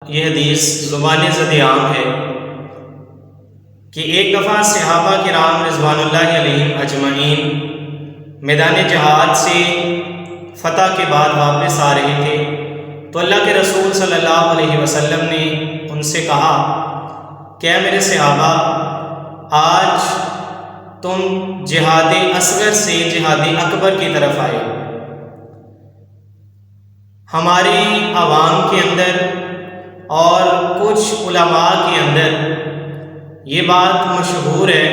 یہ حدیث زبان زد عام ہے کہ ایک دفعہ صحابہ کرام رضوان اللہ علیہم اجمعین میدان جہاد سے فتح کے بعد واپس آ رہے تھے تو اللہ کے رسول صلی اللہ علیہ وسلم نے ان سے کہا کہ اے میرے صحابہ، آج تم جہاد اصغر سے جہاد اکبر کی طرف آئے۔ ہماری عوام کے اندر اور کچھ علماء کے اندر یہ بات مشہور ہے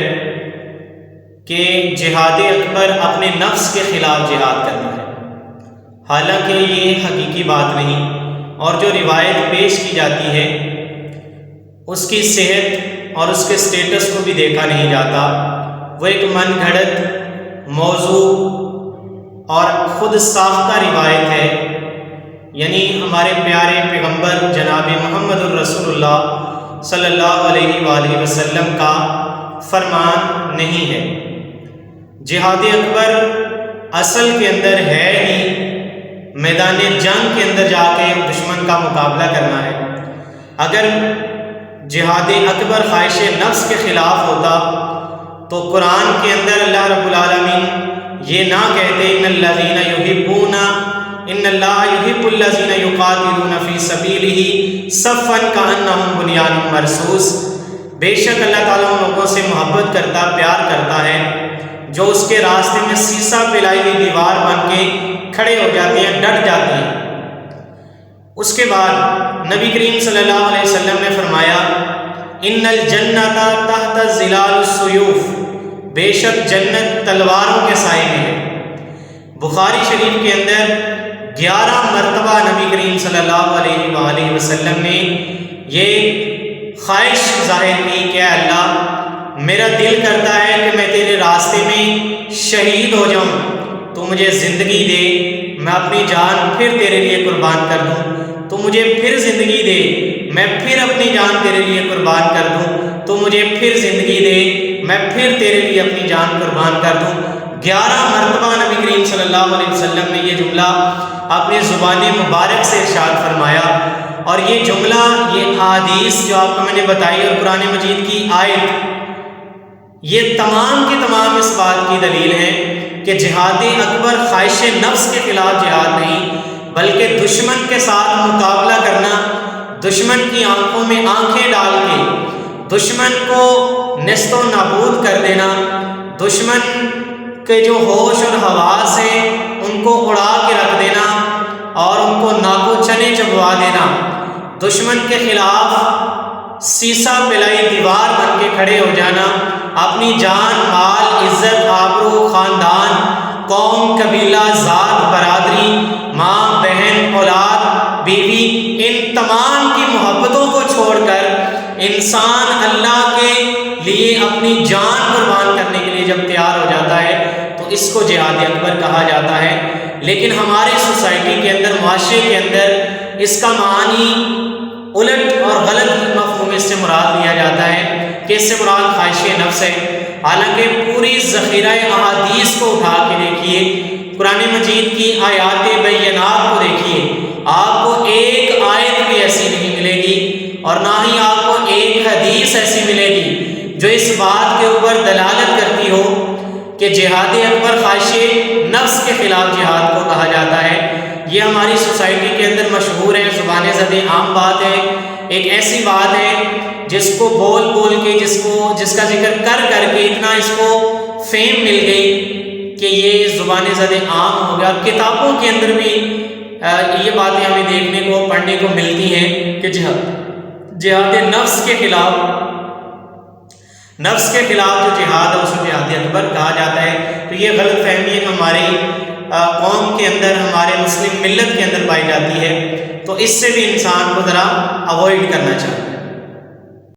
کہ جہاد اکبر اپنے نفس کے خلاف جہاد کرنا ہے، حالانکہ یہ حقیقی بات نہیں، اور جو روایت پیش کی جاتی ہے اس کی صحت اور اس کے سٹیٹس کو بھی دیکھا نہیں جاتا، وہ ایک من گھڑت موضوع اور خود ساختہ روایت ہے، یعنی ہمارے پیارے پیغمبر جناب محمد الرسول اللہ صلی اللہ علیہ وآلہ وسلم کا فرمان نہیں ہے۔ جہاد اکبر اصل کے اندر ہے ہی میدان جنگ کے اندر جا کے دشمن کا مقابلہ کرنا ہے۔ اگر جہاد اکبر خواہش نفس کے خلاف ہوتا تو قرآن کے اندر اللہ رب العالمین یہ نہ کہتے ان اللہ یحب الذین یقاتلون فی سبیلہ صفا کأنہم بنیان مرصوص، بے شک اللہ تعالیٰ ان لوگوں سے محبت کرتا، پیار کرتا ہے جو اس کے راستے میں سیسا پلائی ہوئی دیوار بن کے کھڑے ہو جاتے ہیں، ڈٹ جاتے ہیں۔ اس کے بعد نبی کریم صلی اللہ علیہ وسلم نے فرمایا ان الجنۃ تحت ظلال السیوف، بے شک جنت تلواروں کے سائے میں ہے۔ بخاری شریف کے اندر 11 مرتبہ نبی کریم صلی اللہ علیہ وآلہ وسلم نے یہ خواہش ظاہر کی کہ اے اللہ، میرا دل کرتا ہے کہ میں تیرے راستے میں شہید ہو جاؤں، تو مجھے زندگی دے، میں اپنی جان پھر تیرے لیے قربان کر دوں، تو مجھے پھر زندگی دے، میں پھر اپنی جان تیرے لیے قربان کر دوں، تو مجھے پھر زندگی دے، میں پھر تیرے لیے اپنی جان قربان کر دوں۔ 11 مرتبہ نبی کریم صلی اللہ علیہ وسلم نے یہ جملہ اپنی زبان مبارک سے ارشاد فرمایا، اور یہ جملہ، یہ احادیث جو آپ کو میں نے بتائی اور قرآن مجید کی آیت، یہ تمام کی تمام اس بات کی دلیل ہے کہ جہاد اکبر خواہش نفس کے خلاف جہاد نہیں، بلکہ دشمن کے ساتھ مقابلہ کرنا، دشمن کی آنکھوں میں آنکھیں ڈال کے دشمن کو نیست و نابود کر دینا، دشمن کے جو ہوش اور حواس ہیں ان کو اڑا کے رکھ دینا اور ان کو ناکو چنے چبوا دینا، دشمن کے خلاف سیسا پلائی دیوار بن کے کھڑے ہو جانا، اپنی جان، مال، عزت، آبرو، خاندان، قوم، قبیلہ، ذات، برادری، ماں، بہن، اولاد، بیوی، ان تمام کی محبتوں کو چھوڑ کر انسان اللہ کے لیے اپنی جان قربان کرنے کے لیے جب تیار ہو جاتا ہے تو اس کو جہاد اکبر کہا جاتا ہے۔ لیکن ہماری سوسائٹی کے اندر، معاشرے کے اندر اس کا معنی الٹ اور غلط مفہوم اس سے مراد لیا جاتا ہے کہ اس سے مراد خواہش نفس ہے، حالانکہ پوری ذخیرہ احادیث کو اٹھا کے دیکھیے، قرآن مجید کی آیات بینات کو دیکھیے، آپ کو ایک آیت بھی ایسی نہیں ملے گی اور نہ ہی آپ کو ایک حدیث ایسی ملے گی جو اس بات کے اوپر دلالت کرتی ہو کہ جہاد اکبر خواہش نفس کے خلاف جہاد کو کہا جاتا ہے۔ یہ ہماری سوسائٹی کے اندر مشہور ہے، زبان زد عام بات ہے، ایک ایسی بات ہے جس کو بول بول کے، جس کا ذکر کر کے اتنا اس کو فیم مل گئی کہ یہ زبان زد عام ہو گیا۔ کتابوں کے اندر بھی یہ باتیں ہمیں دیکھنے کو، پڑھنے کو ملتی ہیں کہ جہاد نفس کے خلاف جو جہاد ہے اس کو جہاد اکبر کہا جاتا ہے۔ تو یہ غلط فہمی ہماری قوم کے اندر، ہمارے مسلم ملت کے اندر پائی جاتی ہے، تو اس سے بھی انسان کو ذرا اوائڈ کرنا چاہیے۔